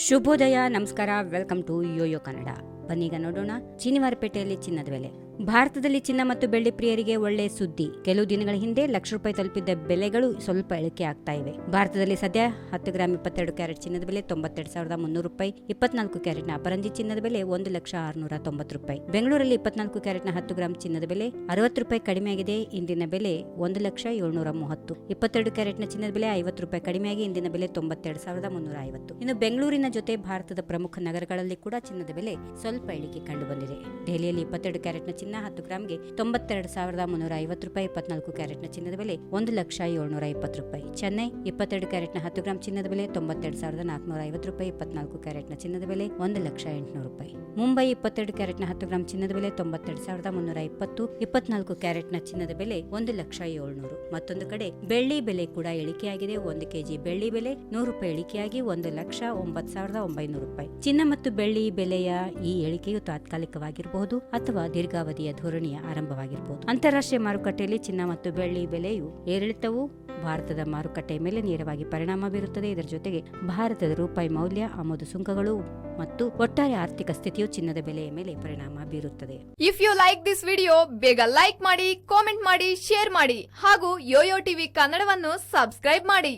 ಶುಭೋದಯ, ನಮಸ್ಕಾರ, welcome to Yoyo Kannada. ಬನ್ನೀಗ ನೋಡೋಣ ಶನಿವಾರಪೇಟೆಯಲ್ಲಿ ಚಿನ್ನದ ಬೆಲೆ. ಭಾರತದಲ್ಲಿ ಚಿನ್ನ ಮತ್ತು ಬೆಳ್ಳಿ ಪ್ರಿಯರಿಗೆ ಒಳ್ಳೆ ಸುದ್ದಿ. ಕೆಲವು ದಿನಗಳ ಹಿಂದೆ ಲಕ್ಷ ರೂಪಾಯಿ ತಲುಪಿದ್ದ ಬೆಲೆಗಳು ಸ್ವಲ್ಪ ಇಳಿಕೆ ಆಗ್ತಾ ಇವೆ. ಭಾರತದಲ್ಲಿ ಸದ್ಯ 10 ಗ್ರಾಂ 22 ಕ್ಯಾರೆಟ್ ಚಿನ್ನದ ಬೆಲೆ 92,300 ರೂಪಾಯಿ, 24 ಕ್ಯಾರೆಟ್ನ ಅಪರಂಜಿ ಚಿನ್ನದ ಬೆಲೆ 1,690,000 ರೂಪಾಯಿ. ಬೆಂಗಳೂರಲ್ಲಿ 24 ಕ್ಯಾರೆಟ್ನ 10 ಗ್ರಾಂ ಚಿನ್ನದ ಬೆಲೆ 60 ರೂಪಾಯಿ ಕಡಿಮೆಯಾಗಿದೆ. ಇಂದಿನ ಬೆಲೆ 1,730,000. 22 ಕ್ಯಾರೆಟ್ನ ಚಿನ್ನದ ಬೆಲೆ 50 ರೂಪಾಯಿ ಕಡಿಮೆಯಾಗಿ ಇಂದಿನ ಬೆಲೆ 92,350. ಇನ್ನು ಬೆಂಗಳೂರಿನ ಜೊತೆ ಭಾರತದ ಪ್ರಮುಖ ನಗರಗಳಲ್ಲಿ ಕೂಡ ಚಿನ್ನದ ಬೆಲೆ ಸ್ವಲ್ಪ ಇಳಿಕೆ ಕಂಡು ಬಂದಿದೆ. ದೆಹಲಿಯಲ್ಲಿ 22 ಕ್ಯಾರೆಟ್ನ ಚಿನ್ನ 10 ಗ್ರಾಂಗೆ 92,350 ರೂಪಾಯಿ, 24 ಕ್ಯಾರೆಟ್ನ ಚಿನ್ನದ ಬೆಲೆ 1,720,000 ರೂಪಾಯಿ. ಚೆನ್ನೈ 22 ಕ್ಯಾರೆಟ್ನ 10 ಗ್ರಾಂ ಚಿನ್ನದ ಬೆಲೆ 92,450 ರೂಪಾಯಿ, 24 ಕ್ಯಾರೆಟ್ನ ಚಿನ್ನದ ಬೆಲೆ 1,800,000 ರೂಪಾಯಿ. ಮುಂಬೈ 22 ಕ್ಯಾರೆಟ್ನ 10 ಗ್ರಾಂ ಚಿನ್ನದ ಬೆಲೆ 92,320, 24 ಕ್ಯಾರೆಟ್ನ ಚಿನ್ನದ ಬೆಲೆ 1,700,000. ಮತ್ತೊಂದು ಕಡೆ ಬೆಳ್ಳಿ ಬೆಲೆ ಕೂಡ ಇಳಿಕೆಯಾಗಿದೆ. 1 ಕೆಜಿ ಬೆಳ್ಳಿ ಬೆಲೆ 100 ರೂಪಾಯಿ ಇಳಿಕೆಯಾಗಿ 1,09,900 ರೂಪಾಯಿ. ಚಿನ್ನ ಮತ್ತು ಬೆಳ್ಳಿ ಬೆಲೆಯ ಈ ಇಳಿಕೆಯು ತಾತ್ಕಾಲಿಕವಾಗಿರಬಹುದು ಅಥವಾ ದೀರ್ಘಾವಧಿಯ ಧೋರಣೆಯ ಆರಂಭವಾಗಿರಬಹುದು. ಅಂತಾರಾಷ್ಟ್ರೀಯ ಮಾರುಕಟ್ಟೆಯಲ್ಲಿ ಚಿನ್ನ ಮತ್ತು ಬೆಳ್ಳಿ ಬೆಲೆಯು ಏರಿಳಿತವು ಭಾರತದ ಮಾರುಕಟ್ಟೆಯ ಮೇಲೆ ನೇರವಾಗಿ ಪರಿಣಾಮ ಬೀರುತ್ತದೆ. ಇದರ ಜೊತೆಗೆ ಭಾರತದ ರೂಪಾಯಿ ಮೌಲ್ಯ, ಆಮದು ಸುಂಕಗಳು ಮತ್ತು ಒಟ್ಟಾರೆ ಆರ್ಥಿಕ ಸ್ಥಿತಿಯು ಚಿನ್ನದ ಬೆಲೆಯ ಮೇಲೆ ಪರಿಣಾಮ ಬೀರುತ್ತದೆ. If you like this video, ಬೇಗ ಲೈಕ್ ಮಾಡಿ, ಕಾಮೆಂಟ್ ಮಾಡಿ, ಶೇರ್ ಮಾಡಿ ಹಾಗೂ ಯೋಯೋ ಟಿವಿ ಕನ್ನಡವನ್ನು ಸಬ್ಸ್ಕ್ರೈಬ್ ಮಾಡಿ.